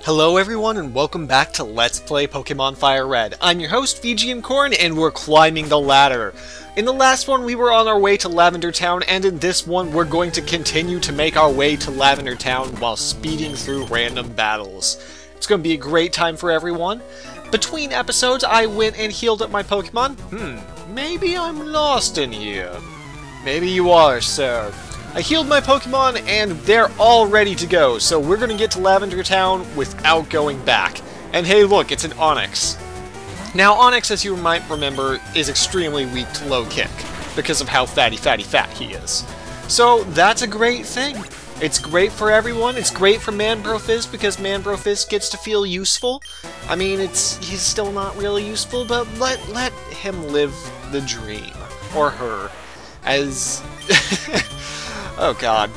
Hello everyone and welcome back to Let's Play Pokemon Fire Red. I'm your host VGMKoren and we're climbing the ladder. In the last one we were on our way to Lavender Town, and in this one we're going to continue to make our way to Lavender Town while speeding through random battles. It's going to be a great time for everyone. Between episodes I went and healed up my Pokemon. Maybe I'm lost in here. Maybe you are, sir. I healed my Pokemon and they're all ready to go, so we're gonna get to Lavender Town without going back. And hey look, it's an Onix. Now Onix, as you might remember, is extremely weak to low kick, because of how fat he is. So that's a great thing. It's great for everyone, it's great for Manbrofizz because Manbrofizz gets to feel useful. I mean, he's still not really useful, but let him live the dream. Or her. As... oh god.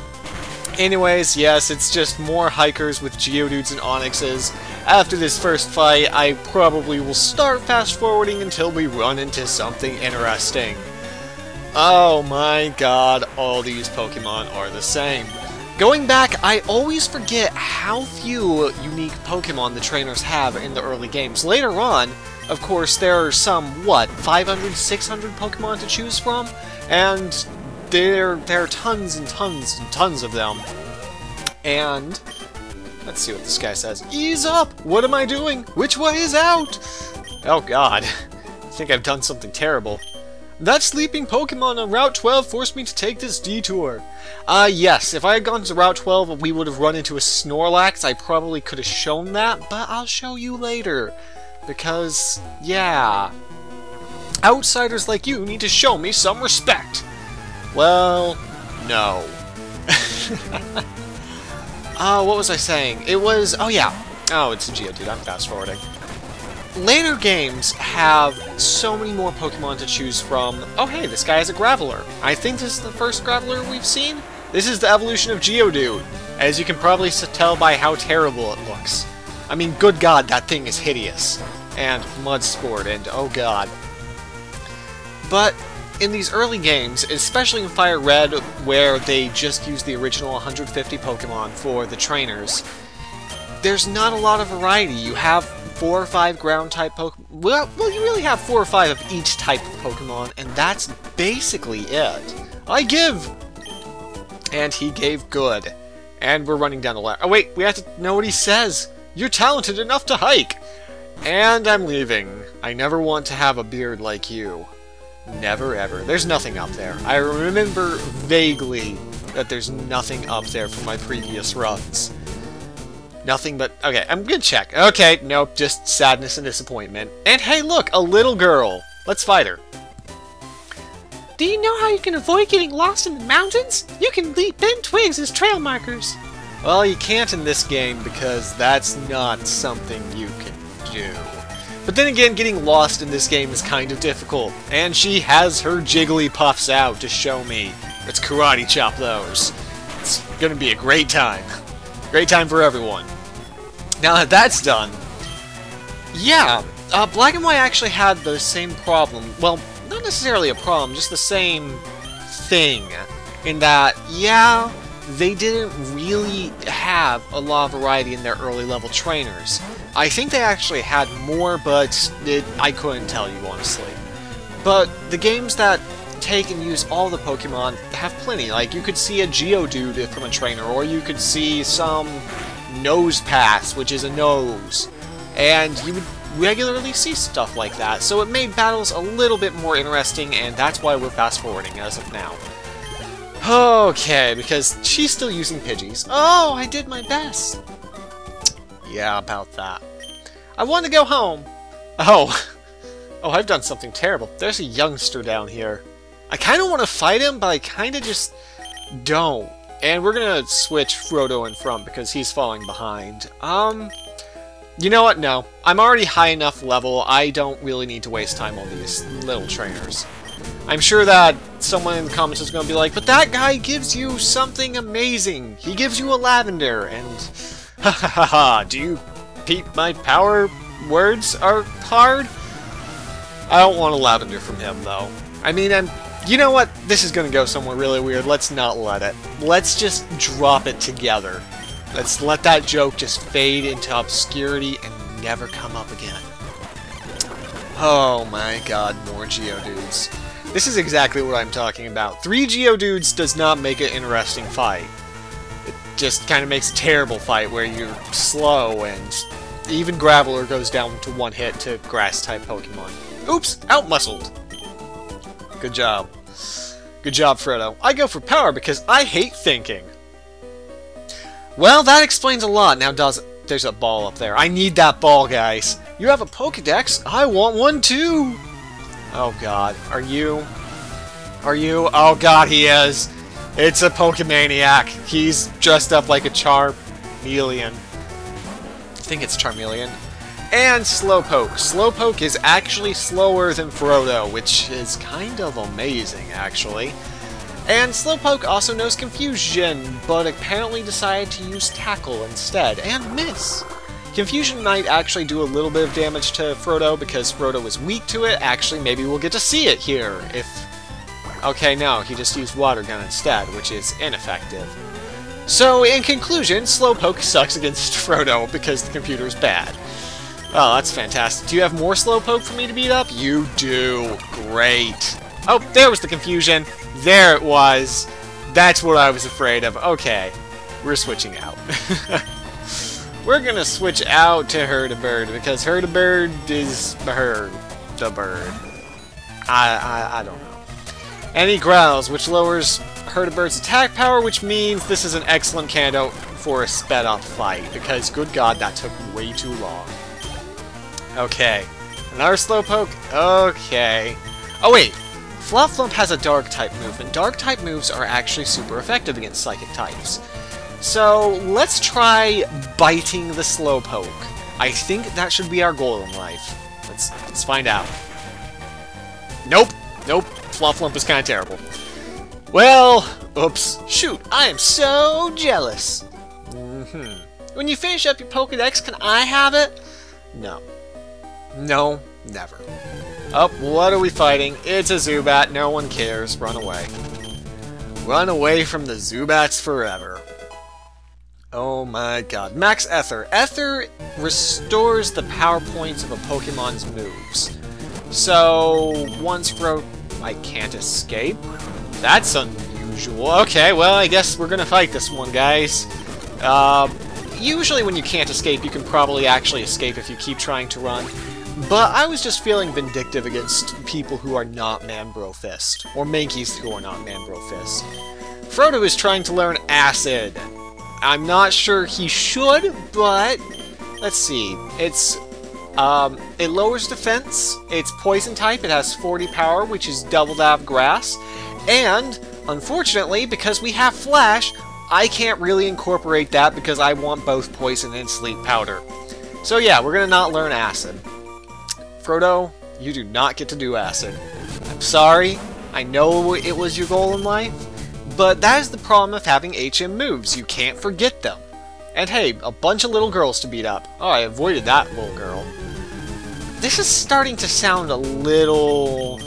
Anyways, yes, it's just more hikers with Geodudes and Onixes. After this first fight, I probably will start fast-forwarding until we run into something interesting. Oh my god, all these Pokemon are the same. Going back, I always forget how few unique Pokemon the trainers have in the early games. Later on, of course, there are some, 500, 600 Pokemon to choose from? And there are tons and tons and tons of them. And let's see what this guy says. Ease up! What am I doing? Which way is out? Oh god. I think I've done something terrible. That sleeping Pokemon on Route 12 forced me to take this detour. Yes, if I had gone to Route 12, we would have run into a Snorlax. I probably could have shown that, but I'll show you later. Because, yeah. Outsiders like you need to show me some respect. Well, no. What was I saying? It was... oh yeah. Oh, it's a Geodude. I'm fast-forwarding. Later games have so many more Pokemon to choose from. Oh hey, this guy has a Graveler. I think this is the first Graveler we've seen. This is the evolution of Geodude, as you can probably tell by how terrible it looks. I mean, good god, that thing is hideous. And Mudsport, and oh god. But in these early games, especially in Fire Red, where they just use the original 150 Pokemon for the trainers, there's not a lot of variety. You have 4 or 5 ground-type Pokemon. Well, you really have 4 or 5 of each type of Pokemon, and that's basically it. I give! And he gave good. And we're running down the ladder. Oh wait, we have to know what he says! You're talented enough to hike! And I'm leaving. I never want to have a beard like you. Never ever. There's nothing up there. I remember vaguely that there's nothing up there from my previous runs. Nothing but... okay, I'm gonna check. Okay, nope, just sadness and disappointment. And hey, look, a little girl. Let's fight her. Do you know how you can avoid getting lost in the mountains? You can bend twigs as trail markers. Well, you can't in this game because that's not something you can do. But then again, getting lost in this game is kind of difficult. And she has her Jigglypuffs out to show me. Let's karate chop those. It's gonna be a great time. Great time for everyone. Now that that's done, yeah, Black and White actually had the same problem. Well, not necessarily a problem, just the same thing. In that, yeah, they didn't really have a lot of variety in their early level trainers. I think they actually had more, but I couldn't tell you, honestly. But the games that take and use all the Pokemon have plenty. Like, you could see a Geodude from a trainer, or you could see some Nose Pass, which is a nose. And you would regularly see stuff like that, so it made battles a little bit more interesting, and that's why we're fast-forwarding as of now. Okay, because she's still using Pidgeys. Oh, I did my best! Yeah, about that. I want to go home! Oh. Oh, I've done something terrible. There's a youngster down here. I kind of want to fight him, but I kind of just don't. And we're going to switch Frodo in front because he's falling behind. You know what? No. I'm already high enough level. I don't really need to waste time on these little trainers. I'm sure that someone in the comments is going to be like, but that guy gives you something amazing. He gives you a Lavender, and ha ha ha ha. Do you peep my power words are hard? I don't want a Lavender from him, though. I mean, you know what? This is going to go somewhere really weird. Let's not let it. Let's just drop it together. Let's let that joke just fade into obscurity and never come up again. Oh my god, more Geodudes. This is exactly what I'm talking about. 3 Geodudes does not make an interesting fight. It just kind of makes a terrible fight where you're slow and even Graveler goes down to 1 hit to Grass-type Pokemon. Oops! Out-muscled! Good job. Good job, Frodo. I go for power because I hate thinking. Well, that explains a lot. Now, there's a ball up there. I need that ball, guys. You have a Pokedex? I want one too! Oh god. Are you? Are you? Oh god, he is! It's a Pokemaniac. He's dressed up like a Charmeleon. I think it's Charmeleon. And Slowpoke. Slowpoke is actually slower than Frodo, which is kind of amazing, actually. And Slowpoke also knows Confusion, but apparently decided to use Tackle instead, and miss. Confusion might actually do a little bit of damage to Frodo because Frodo is weak to it. Actually, maybe we'll get to see it here. Okay, no, he just used Water Gun instead, which is ineffective. So, in conclusion, Slowpoke sucks against Frodo because the computer's bad. Oh, that's fantastic. Do you have more Slowpoke for me to beat up? You do. Great. Oh, there was the confusion. There it was. That's what I was afraid of. Okay, we're switching out. We're gonna switch out to Herdabird because Herdabird is the bird. I don't know. And he growls, which lowers Herdabird's attack power, which means this is an excellent candidate for a sped up fight because, good god, that took way too long. Okay, another Slowpoke. Okay. Oh wait, Flufflump has a Dark-type move, and Dark-type moves are actually super effective against Psychic types. So, let's try biting the Slowpoke. I think that should be our goal in life. Let's find out. Nope. Nope. Flufflump is kind of terrible. Well, oops. Shoot, I am so jealous. When you finish up your Pokedex, can I have it? No. No, never. Oh, what are we fighting? It's a Zubat. No one cares. Run away. Run away from the Zubats forever. Oh my god. Max Ether. Ether restores the power points of a Pokemon's moves. So, once I can't escape? That's unusual. Okay, well, I guess we're gonna fight this one, guys. Usually when you can't escape, you can probably actually escape if you keep trying to run. But I was just feeling vindictive against people who are not Man-Bro Fist. Or Mankeys who are not Man-Bro Fist. Frodo is trying to learn Acid. I'm not sure he should, but let's see. It lowers defense, it's poison type, it has 40 power, which is double that of grass, and, unfortunately, because we have Flash, I can't really incorporate that because I want both poison and sleep powder. So yeah, we're gonna not learn Acid. Frodo, you do not get to do Acid. I'm sorry, I know it was your goal in life, but that is the problem of having HM moves, you can't forget them. And hey, a bunch of little girls to beat up. Oh, I avoided that little girl. This is starting to sound a little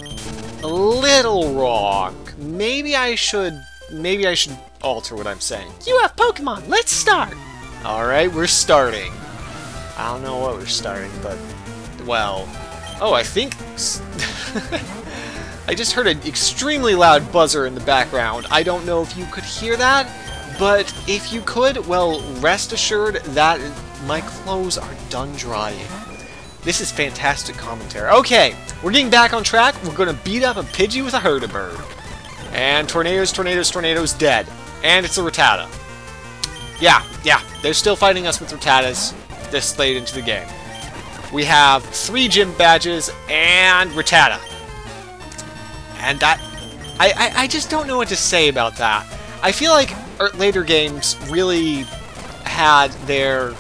wrong. Maybe I should alter what I'm saying. You have Pokemon, let's start! Alright, we're starting. I don't know what we're starting, but, well, oh, I think, I just heard an extremely loud buzzer in the background. I don't know if you could hear that, but if you could, well, rest assured that my clothes are done drying. This is fantastic commentary. Okay, we're getting back on track. We're going to beat up a Pidgey with a Herdabird. And Tornadoes, Tornadoes, Tornadoes, dead. And it's a Rattata. Yeah, they're still fighting us with Rattatas this late into the game. We have 3 gym badges and Rattata. And that... I just don't know what to say about that. I feel like later games really had their...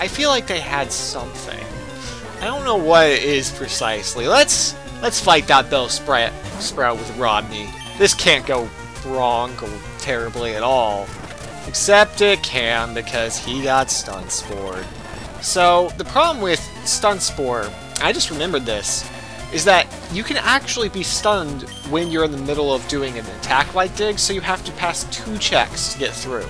I feel like they had something. I don't know what it is precisely. Let's fight that Bellsprout with Rodney. This can't go wrong, go terribly at all. Except it can, because he got Stun Spored. So, the problem with Stun Spore, I just remembered this, is that you can actually be stunned when you're in the middle of doing an attack like dig, so you have to pass 2 checks to get through.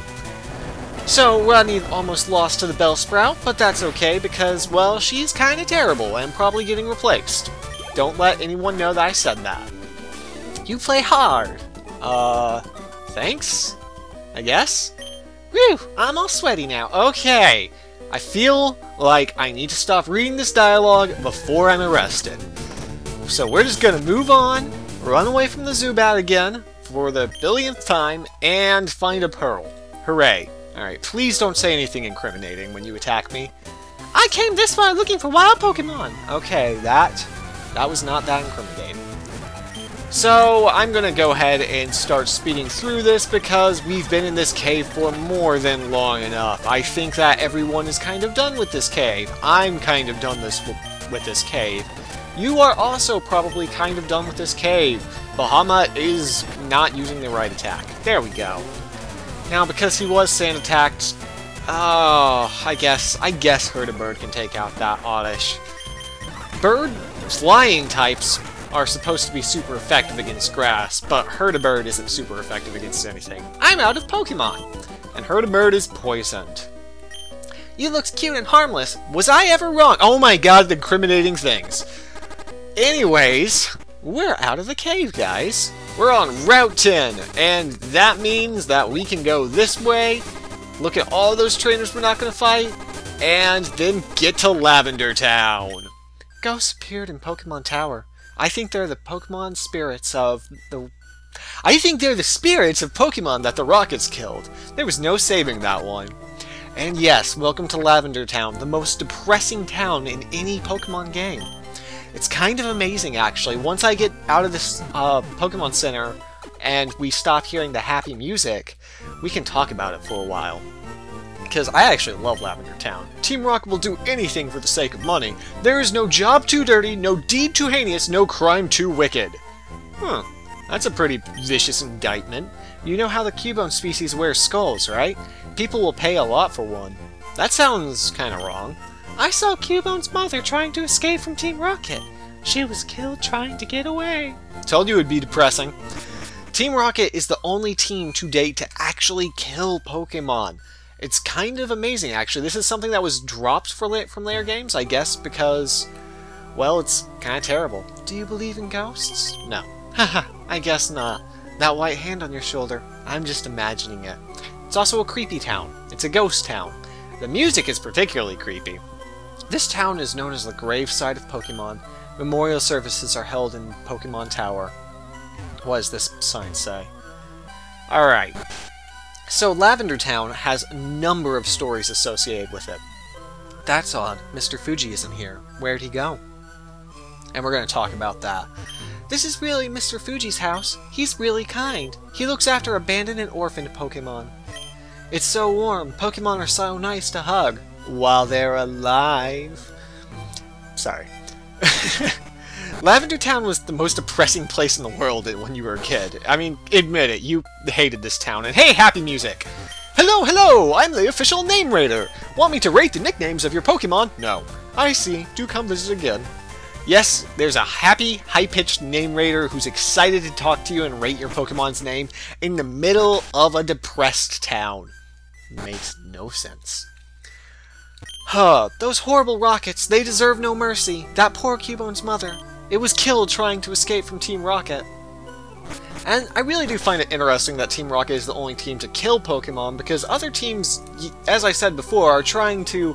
So, Rodney almost lost to the Bellsprout, but that's okay because, well, she's kinda terrible and probably getting replaced. Don't let anyone know that I said that. You play hard. Thanks? I guess? Whew, I'm all sweaty now. Okay. I feel like I need to stop reading this dialogue before I'm arrested. So we're just gonna move on, run away from the Zubat again for the billionth time, and find a pearl. Hooray. Alright, please don't say anything incriminating when you attack me. I came this far looking for wild Pokemon. Okay, that was not that incriminating. So, I'm gonna go ahead and start speeding through this because we've been in this cave for more than long enough. I think that everyone is kind of done with this cave. I'm kind of done with this cave. You are also probably kind of done with this cave. Bahamut is not using the right attack. There we go. Now, because he was sand attacked, I guess Herdibird can take out that Oddish. Bird flying types are supposed to be super effective against grass, but Herdibird isn't super effective against anything. I'm out of Pokemon, and Herdibird is poisoned. You look cute and harmless. Was I ever wrong? Oh my god, the incriminating things. Anyways, we're out of the cave, guys. We're on Route 10, and that means that we can go this way, look at all those trainers we're not going to fight, and then get to Lavender Town. Ghosts appeared in Pokemon Tower. I think they're the Pokemon spirits of the... I think they're the spirits of Pokemon that the Rockets killed. There was no saving that one. And yes, welcome to Lavender Town, the most depressing town in any Pokemon game. It's kind of amazing, actually. Once I get out of this Pokemon Center and we stop hearing the happy music, we can talk about it for a while. Because I actually love Lavender Town. Team Rocket will do anything for the sake of money. There is no job too dirty, no deed too heinous, no crime too wicked. That's a pretty vicious indictment. You know how the Cubone species wears skulls, right? People will pay a lot for one. That sounds kinda wrong. I saw Cubone's mother trying to escape from Team Rocket. She was killed trying to get away. Told you it would be depressing. Team Rocket is the only team to date to actually kill Pokemon. It's kind of amazing, actually. This is something that was dropped from later games, I guess, because, well, it's kind of terrible. Do you believe in ghosts? No. Haha, I guess not. That white hand on your shoulder, I'm just imagining it. It's also a creepy town. It's a ghost town. The music is particularly creepy. This town is known as the gravesite of Pokemon. Memorial services are held in Pokemon Tower. What does this sign say? Alright. So Lavender Town has a number of stories associated with it. That's odd. Mr. Fuji isn't here. Where'd he go? And we're going to talk about that. This is really Mr. Fuji's house. He's really kind. He looks after abandoned and orphaned Pokemon. It's so warm. Pokemon are so nice to hug. While they're alive. Sorry. Lavender Town was the most depressing place in the world when you were a kid. I mean, admit it, you hated this town. And hey, happy music! Hello, hello! I'm the official name rater! Want me to rate the nicknames of your Pokemon? No. I see. Do come visit again. Yes, there's a happy, high-pitched name rater who's excited to talk to you and rate your Pokemon's name in the middle of a depressed town. Makes no sense. Huh, those horrible Rockets, they deserve no mercy. That poor Cubone's mother. It was killed trying to escape from Team Rocket. And I really do find it interesting that Team Rocket is the only team to kill Pokemon, because other teams, as I said before, are trying to,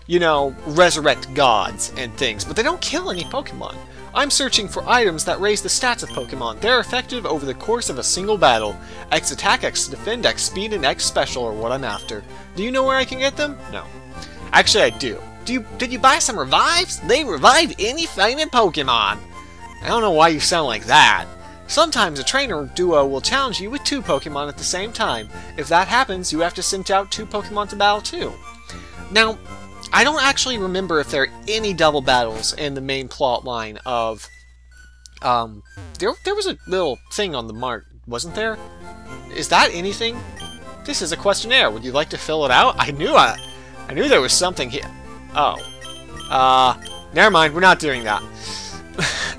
you know, resurrect gods and things, but they don't kill any Pokemon. I'm searching for items that raise the stats of Pokemon. They're effective over the course of a single battle. X attack, X defend, X speed, and X special are what I'm after. Do you know where I can get them? No. Actually, I do. Did you buy some revives? They revive any fighting Pokemon. I don't know why you sound like that. Sometimes a trainer duo will challenge you with 2 Pokemon at the same time. If that happens, you have to send out 2 Pokemon to battle too. Now, I don't actually remember if there are any double battles in the main plot line of... There was a little thing on the mark, wasn't there? Is that anything? This is a questionnaire. Would you like to fill it out? I knew there was something here. Oh. Never mind, we're not doing that.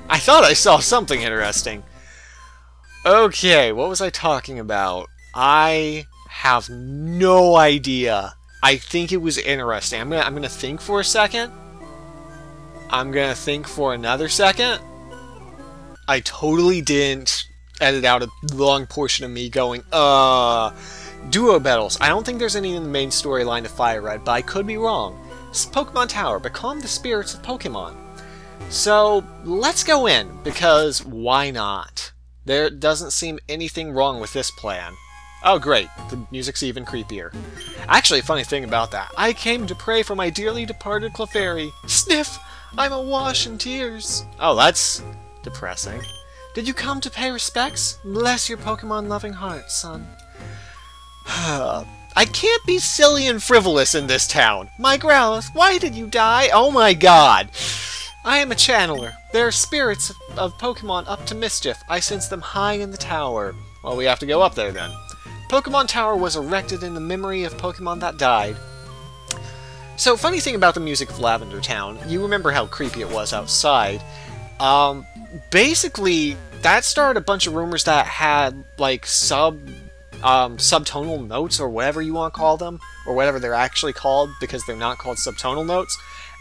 I thought I saw something interesting. Okay, what was I talking about? I have no idea. I think it was interesting. I'm gonna think for a second. I'm gonna think for another second. I totally didn't edit out a long portion of me going, duo battles. I don't think there's any in the main storyline of Fire Red, but I could be wrong. This is Pokemon Tower, become the spirits of Pokemon. So, let's go in, because why not? There doesn't seem anything wrong with this plan. Oh great, the music's even creepier. Actually, funny thing about that, I came to pray for my dearly departed Clefairy. Sniff! I'm awash in tears. Oh, that's depressing. Did you come to pay respects? Bless your Pokemon-loving heart, son. I can't be silly and frivolous in this town. My Growlithe, why did you die? Oh my god! I am a channeler. There are spirits of Pokemon up to mischief. I sense them high in the tower. Well, we have to go up there then. Pokemon Tower was erected in the memory of Pokemon that died. So, funny thing about the music of Lavender Town, you remember how creepy it was outside. Basically, that started a bunch of rumors that had, like, subtonal notes, or whatever you want to call them, or whatever they're actually called, because they're not called subtonal notes,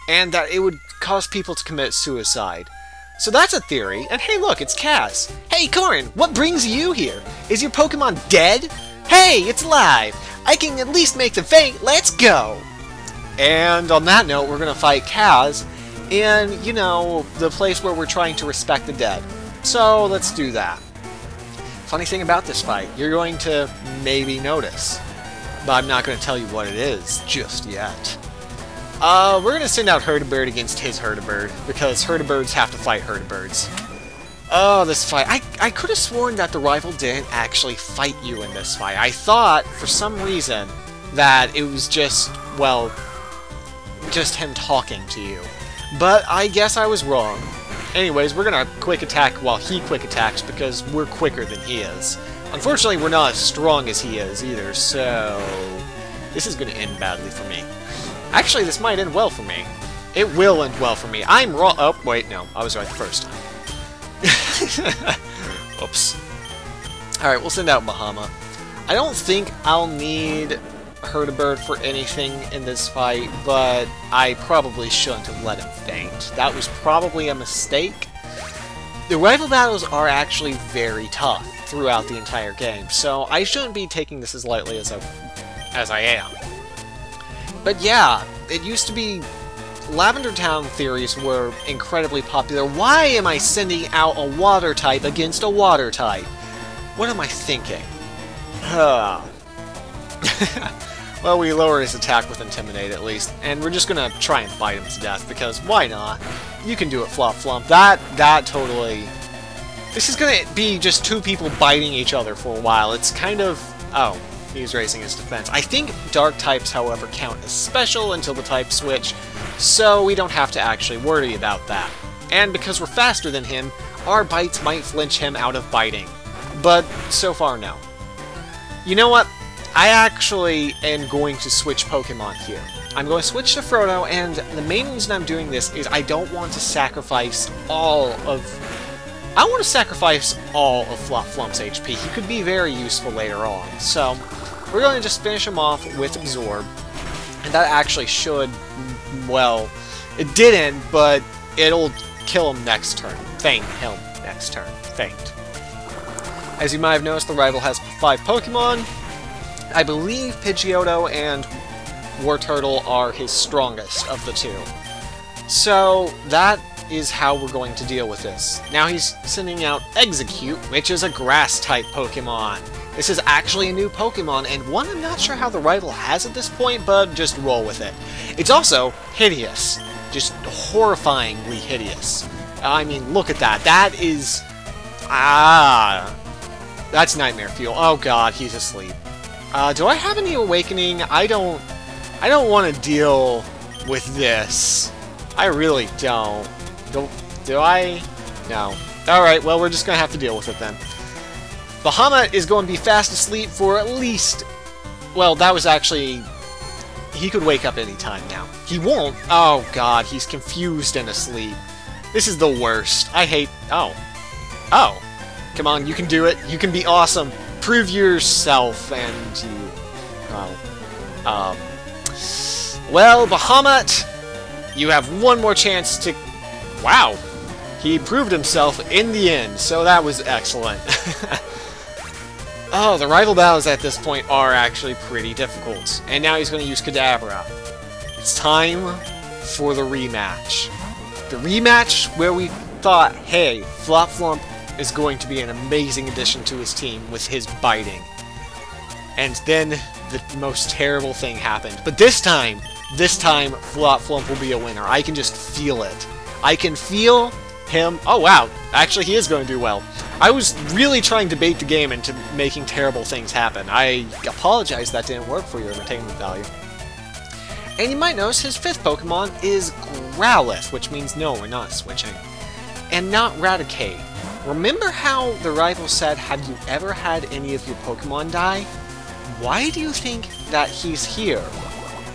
and that it would cause people to commit suicide. So that's a theory, and hey look, it's Kaz. Hey Koren, what brings you here? Is your Pokemon dead? Hey, it's live! I can at least make them faint, let's go! And on that note, we're gonna fight Kaz in, you know, the place where we're trying to respect the dead. So, let's do that. Funny thing about this fight, you're going to maybe notice, but I'm not going to tell you what it is just yet. We're going to send out Herdibird against his Herdibird, because Herdibirds have to fight Herdibirds. Oh, this fight. I could have sworn that the rival didn't actually fight you in this fight. I thought, for some reason, that it was just, well, just him talking to you. But I guess I was wrong. Anyways, we're gonna quick attack while he quick attacks because we're quicker than he is. Unfortunately, we're not as strong as he is either, so this is gonna end badly for me. Actually, this might end well for me. It will end well for me. I'm wrong. Oh, wait, no. I was right the first time. Oops. Alright, we'll send out Bahama. I don't think I'll need Herdibird for anything in this fight, but I probably shouldn't have let him faint. That was probably a mistake. The rival battles are actually very tough throughout the entire game, so I shouldn't be taking this as lightly as I am. But yeah, it used to be Lavender Town theories were incredibly popular. Why am I sending out a water type against a water type? What am I thinking? Well, we lower his attack with Intimidate at least, and we're just gonna try and bite him to death, because why not? You can do it, Flop Flump. That totally... This is gonna be just two people biting each other for a while. It's kind of... Oh, he's raising his defense. I think Dark types, however, count as special until the type switch, so we don't have to actually worry about that. And because we're faster than him, our bites might flinch him out of biting. But so far, no. You know what? I actually am going to switch Pokemon here. I'm going to switch to Frodo, and the main reason I'm doing this is I don't want to sacrifice all of... I want to sacrifice all of Flop Flump's HP. He could be very useful later on. So, we're going to just finish him off with Absorb. And that actually should... Well, it didn't, but it'll kill him next turn. Faint him next turn. Faint. As you might have noticed, the rival has 5 Pokemon. I believe Pidgeotto and Wartortle are his strongest of the two. So, that is how we're going to deal with this. Now he's sending out Execute, which is a Grass-type Pokemon. This is actually a new Pokemon, and one I'm not sure how the rival has at this point, but just roll with it. It's also hideous. Just horrifyingly hideous. I mean, look at that. That is... That's Nightmare Fuel. Oh god, he's asleep. Do I have any Awakening? I don't want to deal with this. I really don't. Do I? No. Alright, well, we're just going to have to deal with it then. Bahamut is going to be fast asleep for at least... Well, that was actually... He could wake up any time now. He won't. Oh god, he's confused and asleep. This is the worst. I hate... Oh. Oh. Come on, you can do it. You can be awesome. Prove yourself, and you Oh. Well, Bahamut, you have one more chance to... Wow! He proved himself in the end, so that was excellent. Oh, the rival battles at this point are actually pretty difficult. And now he's going to use Kadabra. It's time for the rematch. The rematch where we thought, hey, Flop Flump is going to be an amazing addition to his team with his biting. And then the most terrible thing happened. But this time, Flop Flump will be a winner. I can just feel it. I can feel him... Oh, wow. Actually, he is going to do well. I was really trying to bait the game into making terrible things happen. I apologize that didn't work for your entertainment value. And you might notice his 5th Pokemon is Growlithe, which means no, we're not switching. And not Raticate. Remember how the rival said, have you ever had any of your Pokemon die? Why do you think that he's here?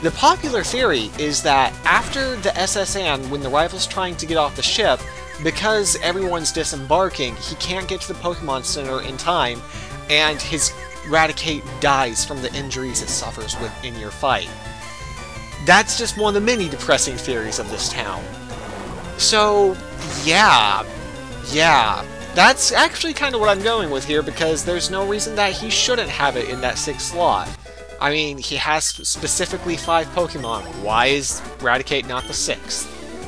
The popular theory is that after the SSN, when the rival's trying to get off the ship, because everyone's disembarking, he can't get to the Pokemon Center in time, and his Raticate dies from the injuries it suffers in your fight. That's just one of the many depressing theories of this town. So, yeah, that's actually kind of what I'm going with here, because there's no reason that he shouldn't have it in that 6th slot. I mean, he has specifically 5 Pokemon. Why is Raticate not the 6th?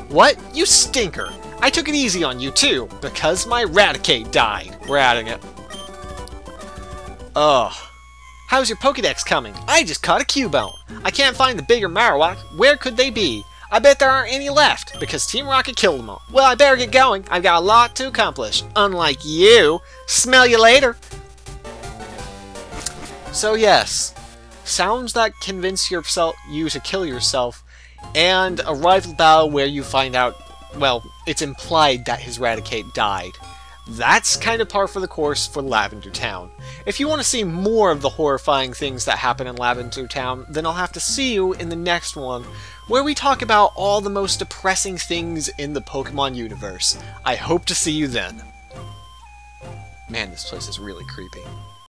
What? You stinker! I took it easy on you too, because my Raticate died. We're adding it. Ugh. How's your Pokedex coming? I just caught a Cubone. I can't find the bigger Marowak. Where could they be? I bet there aren't any left, because Team Rocket killed them all. Well, I better get going. I've got a lot to accomplish. Unlike you. Smell you later. So yes, sounds that convince you to kill yourself, and a rival battle where you find out, well, it's implied that his Raticate died. That's kind of par for the course for Lavender Town. If you want to see more of the horrifying things that happen in Lavender Town, then I'll have to see you in the next one, where we talk about all the most depressing things in the Pokemon universe. I hope to see you then. Man, this place is really creepy.